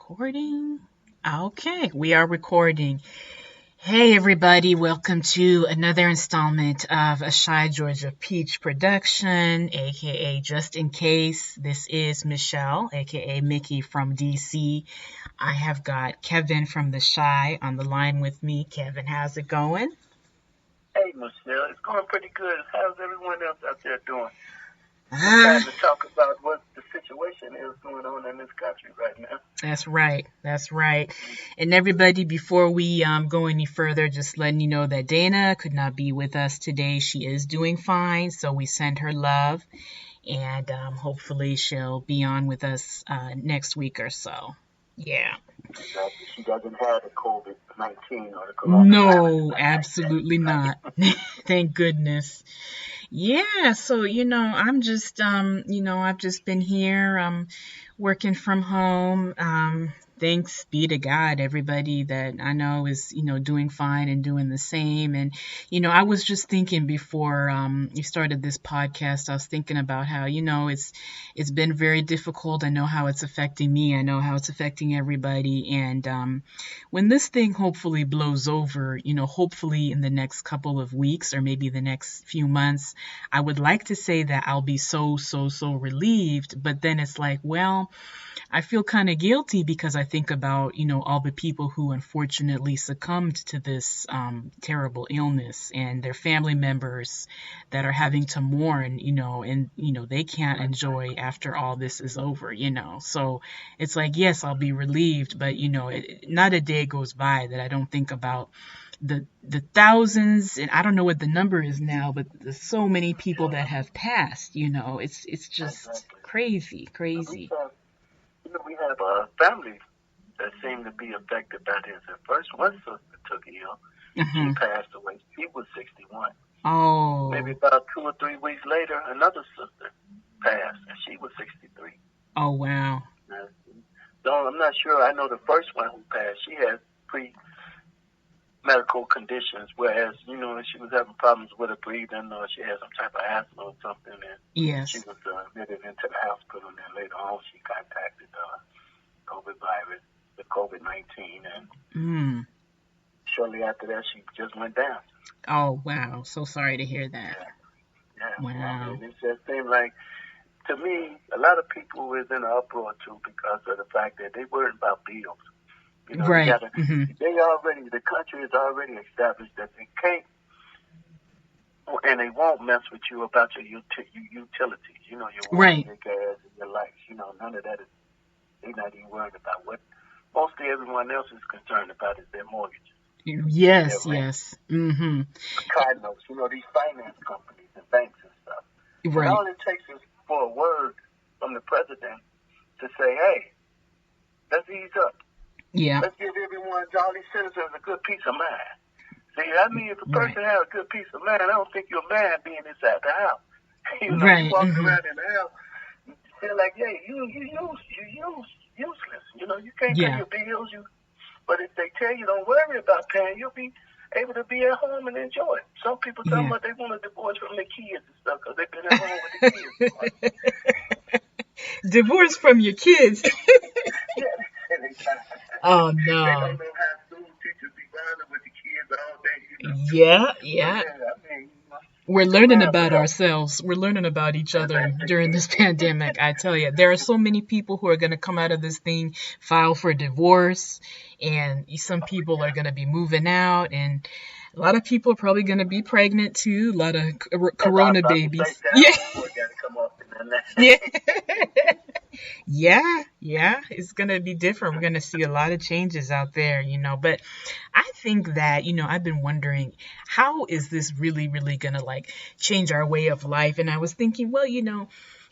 Recording? Okay, we are recording. Hey everybody, welcome to another installment of a Shy Georgia Peach production, aka Just in Case. This is Michelle, aka Mickey from DC. I have got Kevin from the Shy on the line with me. Kevin, how's it going? Hey Michelle, it's going pretty good. How's everyone else out there doing? It's Ah, time to talk about what the situation is going on in this country right now. That's right. That's right. And everybody, before we go any further, just letting you know that Dana could not be with us today. She is doing fine, so we send her love, and hopefully she'll be on with us next week or so. Yeah. She doesn't have the COVID-19 or the No, coronavirus. absolutely not. Thank goodness. Yeah, so I'm just I've just been here working from home. Thanks be to God, everybody that I know is, doing fine and doing the same. And I was just thinking before you started this podcast, I was thinking about how, it's been very difficult. I know how it's affecting me. I know how it's affecting everybody. And when this thing hopefully blows over, hopefully in the next couple of weeks or maybe the next few months, I would like to say that I'll be so relieved, but then it's like, well, I feel kind of guilty because I think about, all the people who unfortunately succumbed to this terrible illness and their family members that are having to mourn, and, they can't enjoy after all this is over, So it's like, yes, I'll be relieved, but, not a day goes by that I don't think about the thousands, and I don't know what the number is now, but there's so many people that have passed. It's just crazy. We have families that seem to be affected by this. At first, one sister took ill. She passed away. She was 61. Oh, Maybe about 2 or 3 weeks later, another sister passed, and she was 63. oh wow. So I'm not sure. I know the first one who passed, she had medical conditions, whereas, she was having problems with her breathing, or she had some type of asthma or something, and Yes. she was admitted into the hospital, and then later on she contacted the COVID-19, and shortly after that she just went down. Oh wow. So sorry to hear that. Yeah. Wow. And it just seemed like, to me, a lot of people was in an uproar too because of the fact that they worried about bills. Right. The country has already established that they can't, and they won't mess with you about your utilities, your water, Right. your gas, and your lights. None of that they're not even worried about. What mostly everyone else is concerned about is their mortgages. Yes. Their rent, Yes. Mm-hmm. car notes, these finance companies and banks and stuff. And Right. all it takes is for a word from the president to say, hey, let's ease up. Yeah. Let's give all these citizens a good peace of mind. See, if a person has a good peace of mind, I don't think you're mad being inside the house. You Right. walk around in the house, you feel like, yeah, you useless. You can't pay Yeah. your bills. But if they tell you don't worry about paying, you'll be able to be at home and enjoy it. Some people tell Yeah. me they want a divorce from their kids and stuff because they've been at home with the kids. Divorce from your kids. Yeah, Oh they no. don't know how school teachers be bothered with the kids all day. Yeah. Yeah, We're learning about ourselves. We're learning about each other during this pandemic. I tell you, there are so many people who are going to come out of this thing, file for divorce, and some people are going to be moving out, and a lot of people are probably going to be pregnant too. A lot of corona babies. Yeah. Yeah. Yeah, it's going to be different. We're going to see a lot of changes out there, but I think that, I've been wondering, how is this really going to like change our way of life? And I was thinking, well,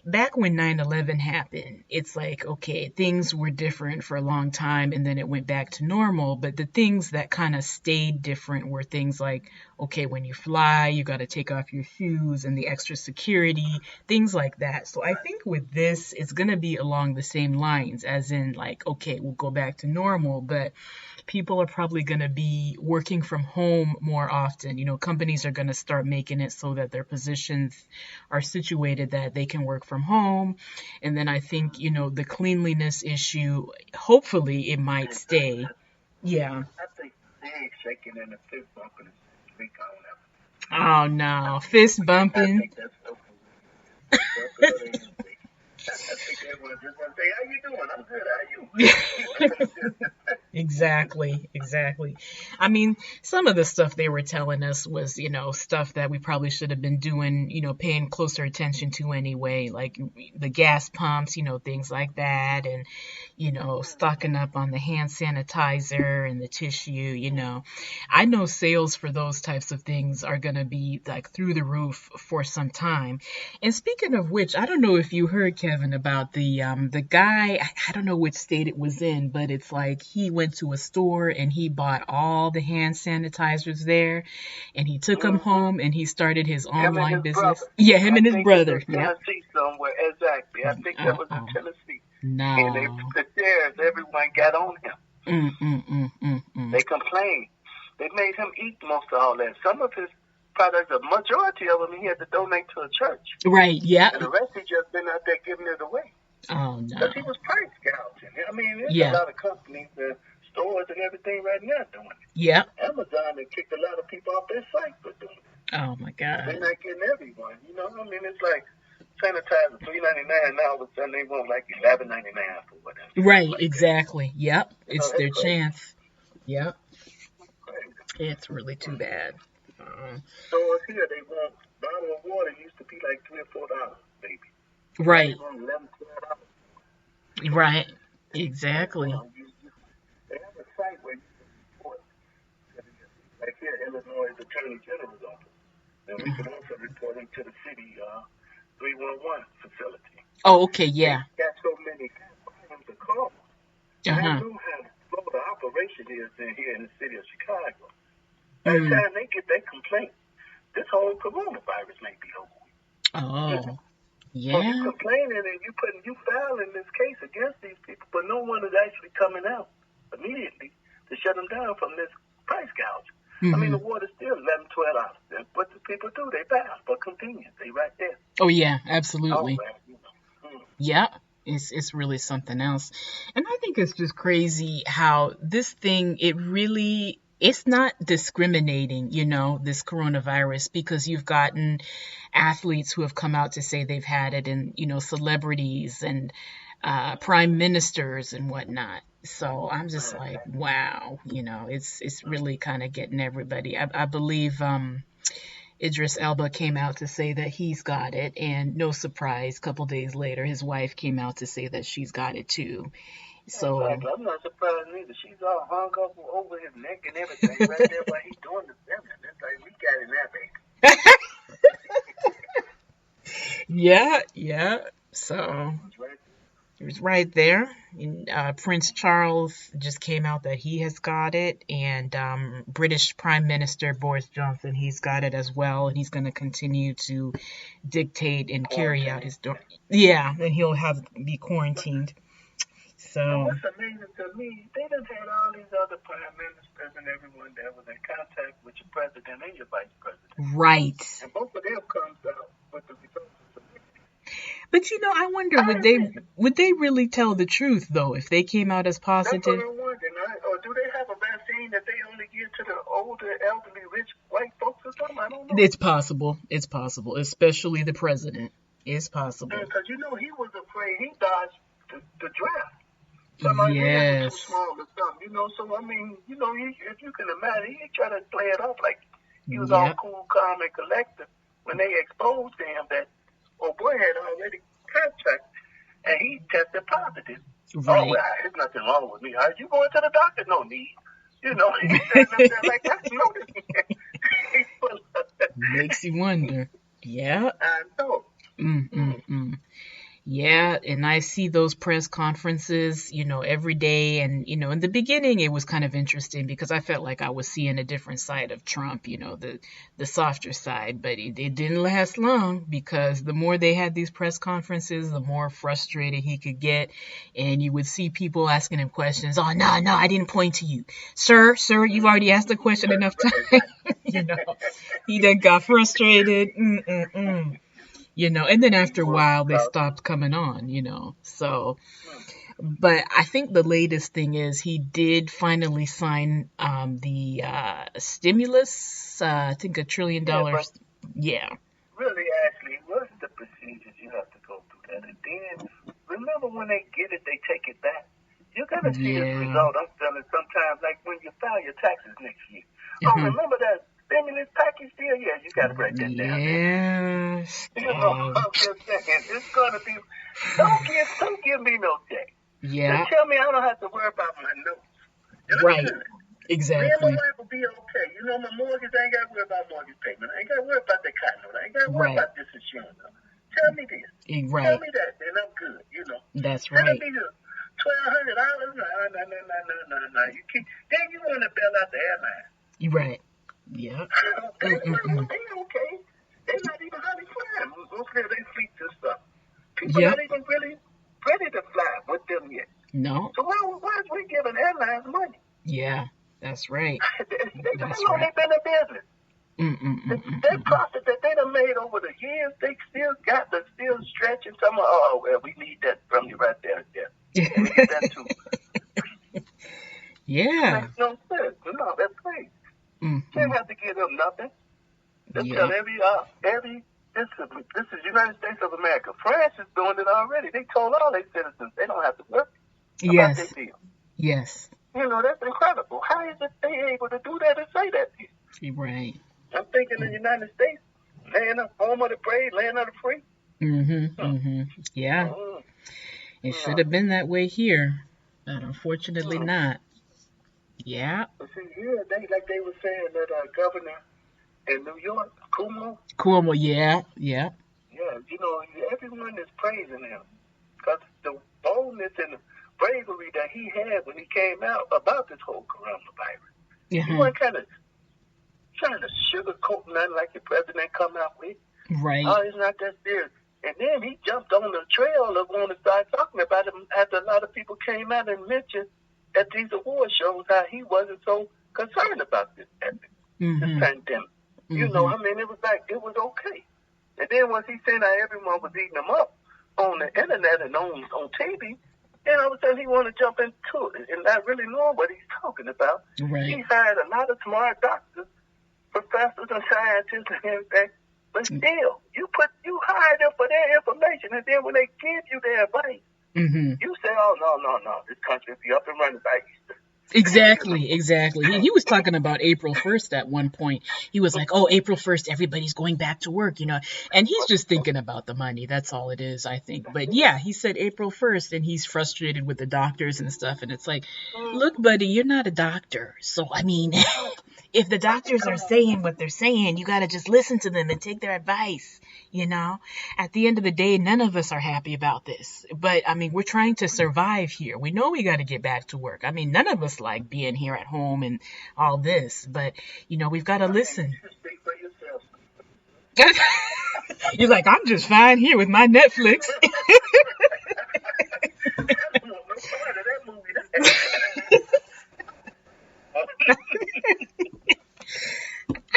back when 9/11 happened, it's like, okay, things were different for a long time and then it went back to normal. But the things that kind of stayed different were things like okay, when you fly, you got to take off your shoes and the extra security, things like that. So I think with this, it's going to be along the same lines, as in, like, okay, we'll go back to normal, but people are probably going to be working from home more often. Companies are going to start making it so that their positions are situated that they can work from home. And then I think, the cleanliness issue, hopefully it might stay. Yeah. I think they ain't shaking in the fist bumping and speak Oh no, fist I bumping. think that's so cool. I think everyone just want to say, how you doing? I'm good. How you? Exactly, exactly. I mean, some of the stuff they were telling us was, stuff that we probably should have been doing, paying closer attention to anyway, like the gas pumps, things like that, and, stocking up on the hand sanitizer and the tissue. I know sales for those types of things are going to be like through the roof for some time. And speaking of which, I don't know if you heard, Kevin, about the guy. I don't know which state it was in, but it's like he went to a store and he bought all the hand sanitizers there, and he took them home and he started his online business. Brother. Yeah, him and his brother. I think it was in Tennessee somewhere. Exactly. I think that was in Tennessee. And No. the chairs, everyone got on him. They complained. They made him eat most of all that. Some of his products, a majority of them, he had to donate to a church. Right, yeah. And the rest, he just been out there giving it away. Oh, no. Because he was price gouging. I mean, there's a lot of companies, stores and everything right now doing it. Yeah. Amazon has kicked a lot of people off their site for doing it. Oh, my God. They're not getting everyone. I mean, it's like sanitizer $3.99 now, all of a sudden they want like $11.99 for whatever. Right, like exactly. That. Yep. It's their chance. Yep. It's really too bad. Stores here, they want bottle of water used to be like $3 or $4, maybe. Right. $11, $12. Right. Exactly. They have a site where you can report. Like here, Illinois Attorney General's office. And we can also report them to the city 311 facility. Oh, okay, yeah. They got so many items to call. And I know how slow the operation is here in the city of Chicago. By the time they get that complaint, this whole coronavirus may be over with. Oh, yeah. So you complaining and you filing this case against these people, but no one is actually coming out immediately to shut them down from this price gouge. I mean, the water's still $11, $12. What do people do? They buy it for convenience. They right there. Oh yeah, absolutely. Yeah, it's really something else. And I think it's just crazy how this thing, it's not discriminating, this coronavirus, because you've gotten athletes who have come out to say they've had it, and, celebrities and prime ministers and whatnot. So I'm just like, wow, it's really kind of getting everybody. I believe Idris Elba came out to say that he's got it, and no surprise, a couple days later, his wife came out to say that she's got it too. So exactly. I'm not surprised neither. She's all hung up over his neck and everything right there while he's doing the filming. It's like, we got it now, baby. Yeah. So it was right there. And, Prince Charles just came out that he has got it, and British Prime Minister Boris Johnson, he's got it as well, and he's going to continue to dictate and carry out his Yeah, and he'll be quarantined. So what's amazing to me, they done had all these other prime ministers and everyone that was in contact with your president and your vice president. Right. And both of them comes out with the results. But I wonder, would they really tell the truth though if they came out as positive? That's what I'm wondering. Or do they have a vaccine that they only give to the older, elderly, rich white folks or something? I don't know. It's possible, especially the president. It's possible. Because he was afraid he dodged the draft. Somebody was too small or something, So I mean, if you can imagine, he tried to play it off like he was all cool, calm, and collected when they exposed him that boy had already contracted and he tested positive. Right. Oh, well, there's nothing wrong with me. Are you going to the doctor? No need. He said nothing like that. Makes you wonder. Yeah. I know. Yeah, and I see those press conferences, every day. And, in the beginning, it was kind of interesting because I felt like I was seeing a different side of Trump, the softer side. But it didn't last long because the more they had these press conferences, the more frustrated he could get. And you would see people asking him questions. Oh, no, I didn't point to you. Sir, you've already asked the question enough time. He then got frustrated. And then after a while they stopped coming on, So, but I think the latest thing is he did finally sign the stimulus, I think $1 trillion. Yeah. Really, Ashley, what's the procedures you have to go through that? And then, remember when they get it, they take it back. You're going to see this result. I'm telling you, sometimes, like when you file your taxes next year. Oh, remember that stimulus package deal? Yeah, you got to write that down. Yes. I'm just saying, it's going to be, don't give me no check. Yeah. Now tell me I don't have to worry about my notes. Right. Exactly. Me and my wife will be okay. My mortgage, I ain't got to worry about mortgage payment. I ain't got to worry about the car note. I ain't got to worry about this insurance. Tell me this. Right. Tell me that, and I'm good, That's right. It'll be $1,200. No. Then you want to bail out the airline. Right. Yeah. They okay. They're not even hardly flying. Mostly they fleet and stuff. People not even really ready to fly with them yet. No. So why is we giving airlines money? Yeah, that's right. How long they been in business? That profit that they done made over the years, they still stretching. Some we need that from you right there. Yeah. We need that too. Yeah. Makes no sense. No, that's crazy. You don't have to give them nothing. Just tell this is United States of America. France is doing it already. They told all their citizens they don't have to work. Yes. About their deal. Yes. That's incredible. How is it they able to do that and say that? Right. I'm thinking the United States, land of home of the brave, land of the free. Yeah. It should have been that way here, but unfortunately not. Yeah. But see, they were saying that governor in New York, Cuomo, yeah. Yeah, everyone is praising him because the boldness and the bravery that he had when he came out about this whole coronavirus. He wasn't kind of trying to sugarcoat nothing like the president come out with. Right. Oh, it's not that serious. And then he jumped on the trail of wanting to start talking about it after a lot of people came out and mentioned at these award shows how he wasn't so concerned about this pandemic. It was okay. And then once he said how everyone was eating him up on the internet and on TV, then all of a sudden he wanted to jump into it and not really knowing what he's talking about. Right. He hired a lot of smart doctors, professors and scientists and everything. But still, you hire them for their information, and then when they give you their advice, you say, "Oh no, this country will be up and running by Easter." Exactly. He was talking about April 1st at one point. He was like, "Oh, April 1st, everybody's going back to work, And he's just thinking about the money. That's all it is, I think. But yeah, he said April 1st, and he's frustrated with the doctors and stuff. And it's like, look, buddy, you're not a doctor. So, I mean, if the doctors are saying what they're saying, you got to just listen to them and take their advice. At the end of the day, none of us are happy about this. But, I mean, we're trying to survive here. We know we got to get back to work. I mean, none of us like being here at home and all this. But, we've got to listen. You're like, I'm just fine here with my Netflix.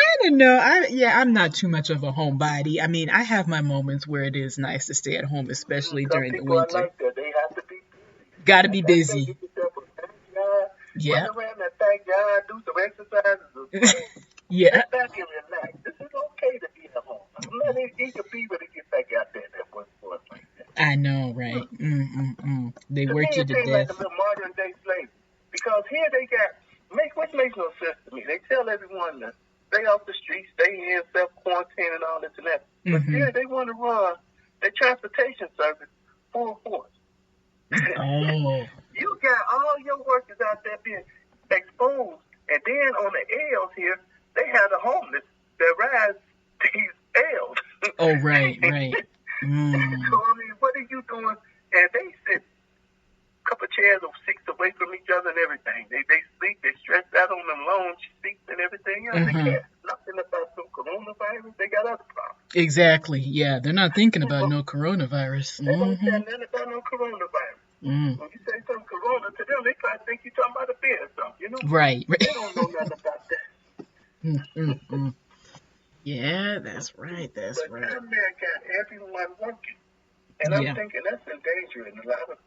I don't know. I'm not too much of a homebody. I mean, I have my moments where it is nice to stay at home, especially during the winter. Like that. They have to be busy. Got to be busy. Yeah. Run around that backyard, do some exercises. Yeah. Get back and relax. This is okay to be at home. Let it eat the people to get back out there that was like that. I know, right? They work you to death. Like a little modern day slavery. Because here they which makes no sense to me. They tell everyone to stay off the streets, stay in, self-quarantine and all this and that. But here they want to run their transportation service full force. Oh. You got all your workers out there being exposed. And then on the L's here, they have the homeless that rise these L's. Oh, right. So, I mean, what are you doing years of 6 away from each other and everything. They sleep, they stressed out on them loan sheets and everything else. They care nothing about some coronavirus. They got other problems. Exactly. Yeah, they're not thinking about no coronavirus. They don't care nothing about no coronavirus. When you say some corona to them, they probably think you're talking about a beer or something, you know? Right. They don't know nothing about that. Yeah, that's right. That's but right. that man got everyone working. And I'm thinking that's endangering a lot of